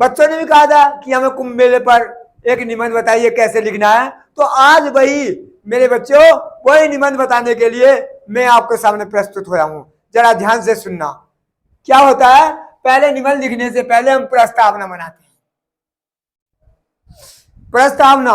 बच्चों ने भी कहा था कि हमें कुंभ मेले पर एक निबंध बताइए कैसे लिखना है। तो आज वही मेरे बच्चों, वही निबंध बताने के लिए मैं आपके सामने प्रस्तुत हो रहा हूं। जरा ध्यान से सुनना। क्या होता है, पहले निबंध लिखने से पहले हम प्रस्तावना बनाते हैं। प्रस्तावना,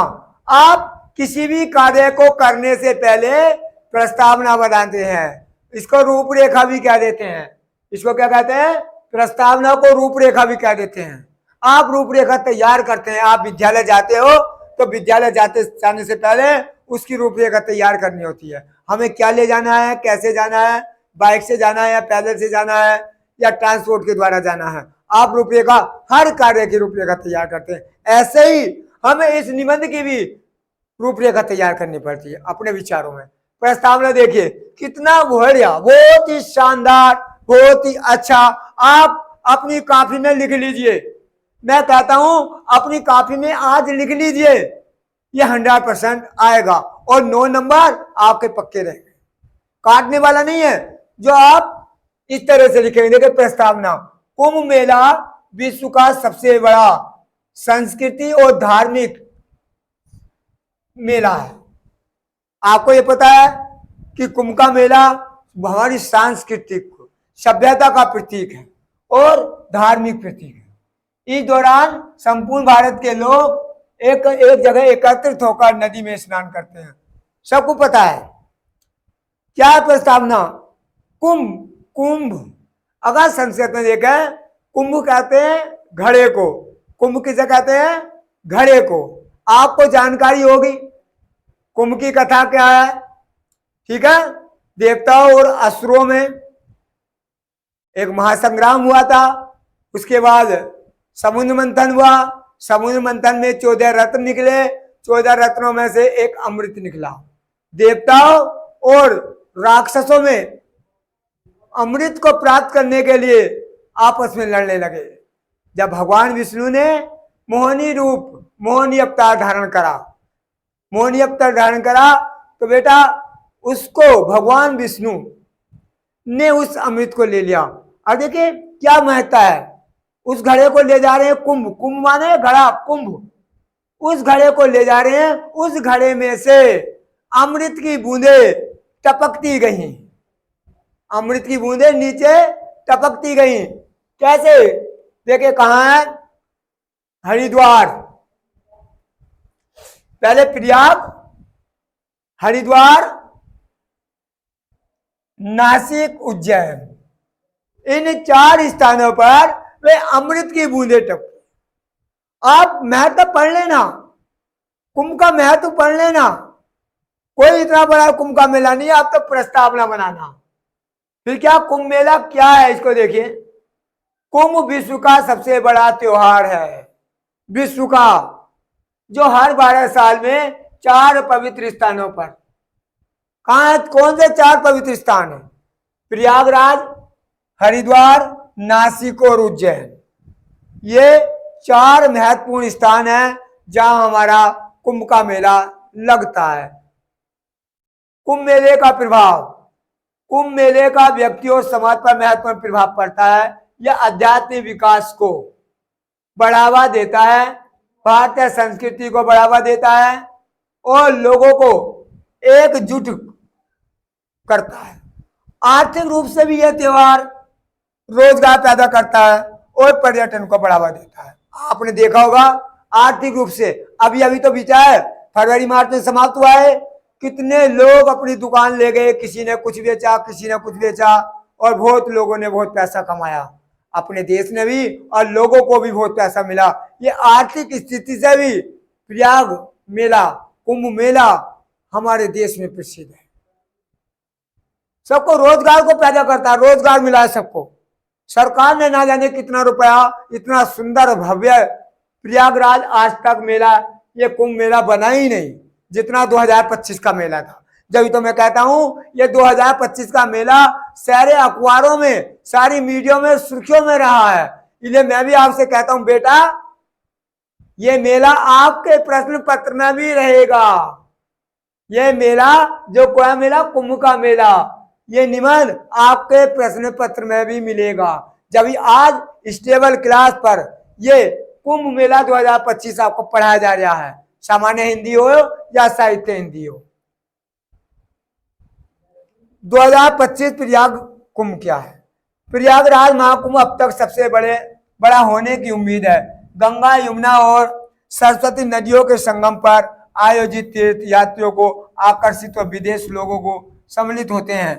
आप किसी भी कार्य को करने से पहले प्रस्तावना बनाते हैं। इसको रूपरेखा भी कह देते हैं। इसको क्या कहते हैं? प्रस्तावना को रूपरेखा भी कह देते हैं। आप रूपरेखा तैयार करते हैं। आप विद्यालय जाते हो तो विद्यालय जाने से पहले उसकी रूपरेखा तैयार करनी होती है। हमें क्या ले जाना है, कैसे जाना है, बाइक से जाना है या पैदल से जाना है या ट्रांसपोर्ट के द्वारा जाना है। आप रूपरेखा, हर कार्य की रूपरेखा तैयार करते हैं। ऐसे ही हमें इस निबंध की भी रूपरेखा तैयार करनी पड़ती है अपने विचारों में। प्रस्तावना देखिए कितना बढ़िया, बहुत ही शानदार, बहुत ही अच्छा। आप अपनी कॉपी में लिख लीजिए। मैं कहता हूं अपनी कॉपी में आज लिख लीजिए, ये 100% आएगा और 9 नंबर आपके पक्के रहेंगे। काटने वाला नहीं है। जो आप इस तरह से लिखेंगे, देखिए प्रस्तावना, कुंभ मेला विश्व का सबसे बड़ा संस्कृति और धार्मिक मेला है। आपको ये पता है कि कुंभ का मेला हमारी सांस्कृतिक सभ्यता का प्रतीक है और धार्मिक प्रतीक है। इस दौरान संपूर्ण भारत के लोग एक जगह एकत्रित होकर नदी में स्नान करते हैं। सबको पता है। क्या है प्रस्तावना? कुंभ, अगर संस्कृत में देखें, कुंभ कहते हैं घड़े को। कुंभ किसे कहते हैं? घड़े को। आपको जानकारी होगी कुंभ की कथा क्या है, ठीक है? देवताओं और असुरों में एक महासंग्राम हुआ था। उसके बाद समुद्र मंथन हुआ। समुद्र मंथन में 14 रत्न निकले। 14 रत्नों में से एक अमृत निकला। देवताओं और राक्षसों में अमृत को प्राप्त करने के लिए आपस में लड़ने लगे। जब भगवान विष्णु ने मोहिनी अवतार धारण करा तो बेटा उसको भगवान विष्णु ने उस अमृत को ले लिया। और देखिए क्या महत्ता है। उस घड़े को ले जा रहे हैं कुंभ माने घड़ा, कुंभ। उस घड़े को ले जा रहे हैं। उस घड़े में से अमृत की बूंदे टपकती गई। अमृत की बूंदे नीचे टपकती गई। कैसे? देखिए कहां है? हरिद्वार। पहले प्रयाग, हरिद्वार, नासिक, उज्जैन, इन 4 स्थानों पर वे अमृत की बूंदे टपकी। आप महत्व पढ़ लेना, कुंभ का महत्व पढ़ लेना। कोई इतना बड़ा कुंभ का मेला नहीं है। आप तो प्रस्तावना बनाना। फिर क्या कुंभ मेला क्या है, इसको देखिए। कुंभ विश्व का सबसे बड़ा त्योहार है, विश्व का, जो हर 12 साल में 4 पवित्र स्थानों पर। कहां है? कौन से 4 पवित्र स्थान है? प्रयागराज, हरिद्वार, नासिक और उज्जैन। ये 4 महत्वपूर्ण स्थान है जहां हमारा कुंभ का मेला लगता है। कुंभ मेले का प्रभाव, कुंभ मेले का व्यक्ति और समाज पर महत्वपूर्ण प्रभाव पड़ता है। यह आध्यात्मिक विकास को बढ़ावा देता है, भारतीय संस्कृति को बढ़ावा देता है और लोगों को एकजुट करता है। आर्थिक रूप से भी यह त्योहार रोजगार पैदा करता है और पर्यटन को बढ़ावा देता है। आपने देखा होगा आर्थिक रूप से, अभी तो बीता है, फरवरी मार्च में समाप्त हुआ है। कितने लोग अपनी दुकान ले गए, किसी ने कुछ बेचा, किसी ने कुछ बेचा और बहुत लोगों ने बहुत पैसा कमाया। अपने देश ने भी और लोगों को भी बहुत पैसा मिला। ये आर्थिक स्थिति से भी प्रयाग मेला, कुंभ मेला हमारे देश में प्रसिद्ध है। सबको रोजगार को पैदा करता है, रोजगार मिला है सबको। सरकार ने ना जाने कितना रुपया, इतना सुंदर भव्य प्रयागराज आज तक मेला, ये कुंभ मेला बना ही नहीं जितना 2025 का मेला था। जब तो मैं कहता हूं ये 2025 का मेला सारे अखबारों में, सारी मीडिया में, सुर्खियों में रहा है। इसलिए मैं भी आपसे कहता हूं बेटा, ये मेला आपके प्रश्न पत्र में भी रहेगा। ये मेला, जो कोया मेला, कुंभ का मेला, ये निबंध आपके प्रश्न पत्र में भी मिलेगा। जब आज स्टेबल क्लास पर ये कुंभ मेला 2025 आपको पढ़ाया जा रहा है, सामान्य हिंदी हो या साहित्य हिंदी हो। 2025 प्रयाग कुंभ क्या है? प्रयागराज महाकुंभ अब तक सबसे बड़ा होने की उम्मीद है। गंगा, यमुना और सरस्वती नदियों के संगम पर आयोजित तीर्थ यात्रियों को आकर्षित और विदेश लोगों को सम्मिलित होते हैं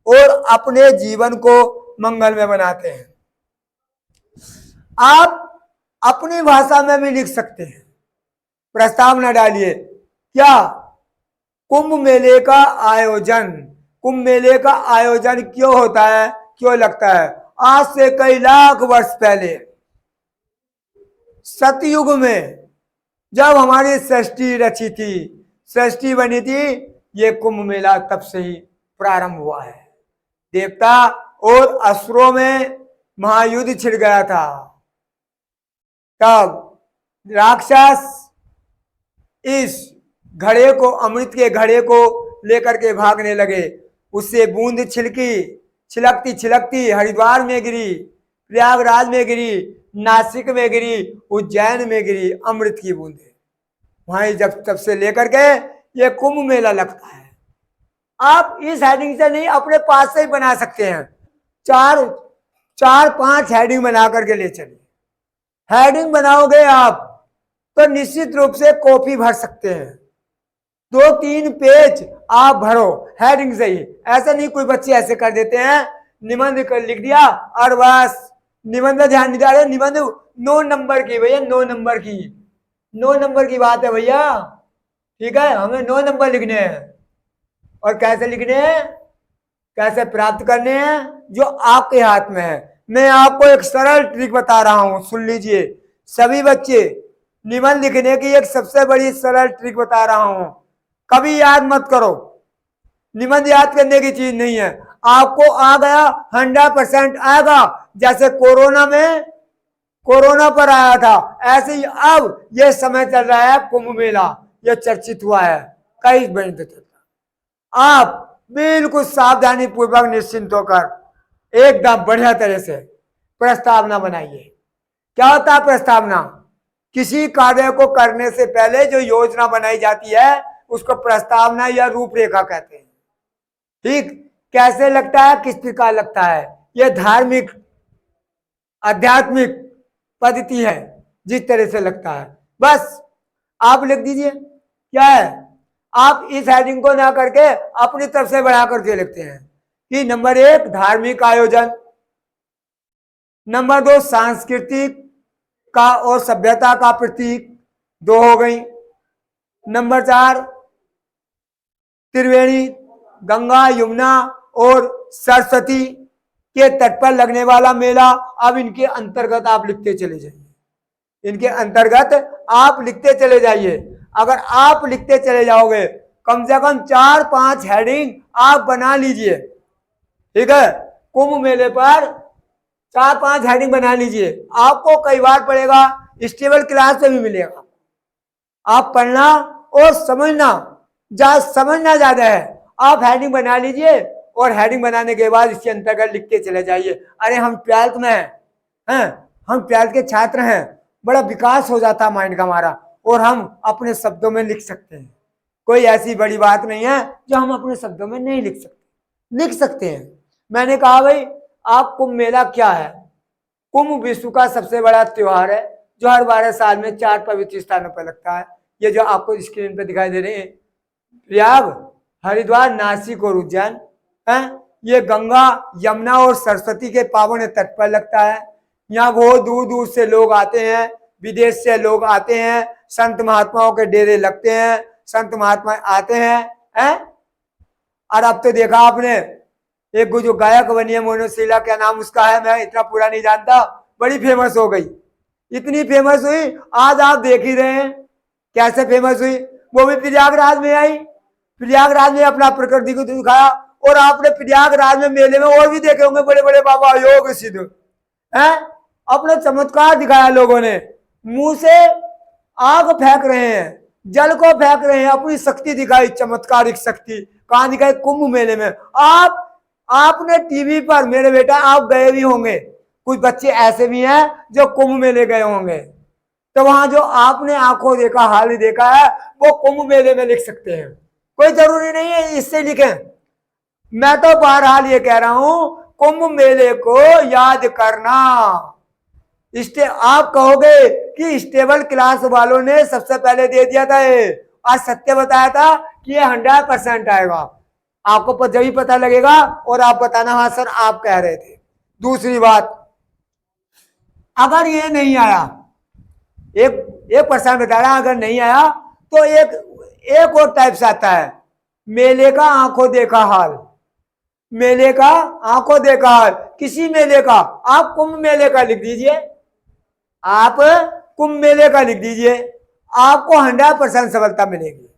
और अपने जीवन को मंगलमय बनाते हैं। आप अपनी भाषा में भी लिख सकते हैं, प्रस्तावना डालिए। क्या कुंभ मेले का आयोजन क्यों होता है, क्यों लगता है? आज से कई लाख वर्ष पहले सतयुग में जब हमारी सृष्टि रची थी, सृष्टि बनी थी, ये कुंभ मेला तब से ही प्रारंभ हुआ है। देवता और असुरों में महायुद्ध छिड़ गया था। तब राक्षस इस घड़े को, अमृत के घड़े को लेकर के भागने लगे। उससे बूंद छिलकती छिलकती हरिद्वार में गिरी, प्रयागराज में गिरी, नासिक में गिरी, उज्जैन में गिरी, अमृत की बूंदें। वहीं जब तब से लेकर के ये कुंभ मेला लगता है। आप इस हेडिंग से नहीं, अपने पास से ही बना सकते हैं। चार पांच हेडिंग बना करके ले चलिए। हेडिंग बनाओगे आप तो निश्चित रूप से कॉपी भर सकते हैं। 2-3 पेज आप भरो हेडिंग से ही। ऐसा नहीं कोई बच्चे ऐसे कर देते हैं, निबंध कर लिख दिया और बस निबंध ध्यान नहीं दे। निबंध 9 नंबर की भैया, 9 नंबर की 9 नंबर की बात है भैया, ठीक है। हमें 9 नंबर लिखने हैं। और कैसे लिखने हैं, कैसे प्राप्त करने हैं, जो आपके हाथ में है। मैं आपको एक सरल ट्रिक बता रहा हूं, सुन लीजिए सभी बच्चे। निबंध लिखने की एक सबसे बड़ी सरल ट्रिक बता रहा हूं। कभी याद मत करो, निबंध याद करने की चीज नहीं है। आपको आ गया 100% आएगा। जैसे कोरोना पर आया था, ऐसे ही अब यह समय चल रहा है कुंभ मेला, यह चर्चित हुआ है कई बहन। आप बिल्कुल सावधानी पूर्वक निश्चिंत होकर एकदम बढ़िया तरह से प्रस्तावना बनाइए। क्या होता है प्रस्तावना? किसी कार्य को करने से पहले जो योजना बनाई जाती है उसको प्रस्तावना या रूपरेखा कहते हैं। ठीक कैसे लगता है, किस प्रकार लगता है? यह धार्मिक आध्यात्मिक पद्धति है, जिस तरह से लगता है। बस आप लिख दीजिए। क्या है, आप इस हेडिंग को ना करके अपनी तरफ से बढ़ा करके लिखते हैं कि नंबर 1 धार्मिक आयोजन, नंबर 2 सांस्कृतिक का और सभ्यता का प्रतीक, 2 हो गई। नंबर 4 त्रिवेणी, गंगा, यमुना और सरस्वती के तट पर लगने वाला मेला। अब इनके अंतर्गत आप लिखते चले जाइए, इनके अंतर्गत आप लिखते चले जाइए। अगर आप लिखते चले जाओगे कम से कम 4-5 हेडिंग आप बना लीजिए, ठीक है। कुंभ मेले पर 4-5 हेडिंग बना लीजिए। आपको कई बार पड़ेगा, स्टेबल क्लास में भी मिलेगा। आप पढ़ना और समझना ज्यादा है। आप हेडिंग बना लीजिए और हेडिंग बनाने के बाद इसके अंतर्गत लिखते चले जाइए। अरे हम 12th में हैं, हम 12th के छात्र हैं, बड़ा विकास हो जाता माइंड का हमारा, और हम अपने शब्दों में लिख सकते हैं। कोई ऐसी बड़ी बात नहीं है जो हम अपने शब्दों में नहीं लिख सकते हैं। मैंने कहा भाई आप कुंभ मेला क्या है? कुंभ विश्व का सबसे बड़ा त्योहार है जो हर 12 साल में 4 पवित्र स्थानों पर लगता है। ये जो आपको स्क्रीन पर दिखाई दे रहे हैं, प्रयाग, हरिद्वार, नासिक और उज्जैन है। ये गंगा, यमुना और सरस्वती के पावन तट पर लगता है। यहाँ बहुत दूर दूर से लोग आते हैं, विदेश से लोग आते हैं, संत महात्माओं के डेरे लगते हैं, संत महात्मा आते हैं। और अब तो देखा आपने एक जो गायक बनी है मोनोशीला, क्या नाम उसका है, मैं इतना पूरा नहीं जानता, बड़ी फेमस हो गई। इतनी फेमस हुई, आज आप देख ही रहे हैं कैसे फेमस हुई। वो भी प्रयागराज में आई, प्रयागराज में अपना प्रकृति को दिखाया। और आपने प्रयागराज में मेले में और भी देखे होंगे बड़े बड़े बाबा योग सिद्ध हैं, अपना चमत्कार दिखाया लोगों ने। मुंह से आग फेंक रहे हैं, जल को फेंक रहे हैं, अपनी शक्ति दिखाई, चमत्कारिक शक्ति। कहां दिखाई? कुंभ मेले में। आपने टीवी पर, मेरे बेटा आप गए भी होंगे, कुछ बच्चे ऐसे भी हैं जो कुंभ मेले गए होंगे। तो वहां जो आपने आंखों देखा हाल देखा है वो कुंभ मेले में लिख सकते हैं, कोई जरूरी नहीं है इससे लिखें। मैं तो बहरहाल ये कह रहा हूं कुंभ मेले को याद करना। आप कहोगे कि स्टेबल क्लास वालों ने सबसे पहले दे दिया था ये, आज सत्य बताया था कि ये 100% आएगा। आपको जब ही पता लगेगा और आप बताना हाँ सर आप कह रहे थे। दूसरी बात, अगर ये नहीं आया, एक परसेंट बता रहा, अगर नहीं आया तो एक और टाइप से आता है, मेले का आंखों देखा हाल। मेले का आंखों देखा हाल, किसी मेले का, आप कुंभ मेले का लिख दीजिए, आप कुंभ मेले का लिख दीजिए, आपको 100% सफलता मिलेगी।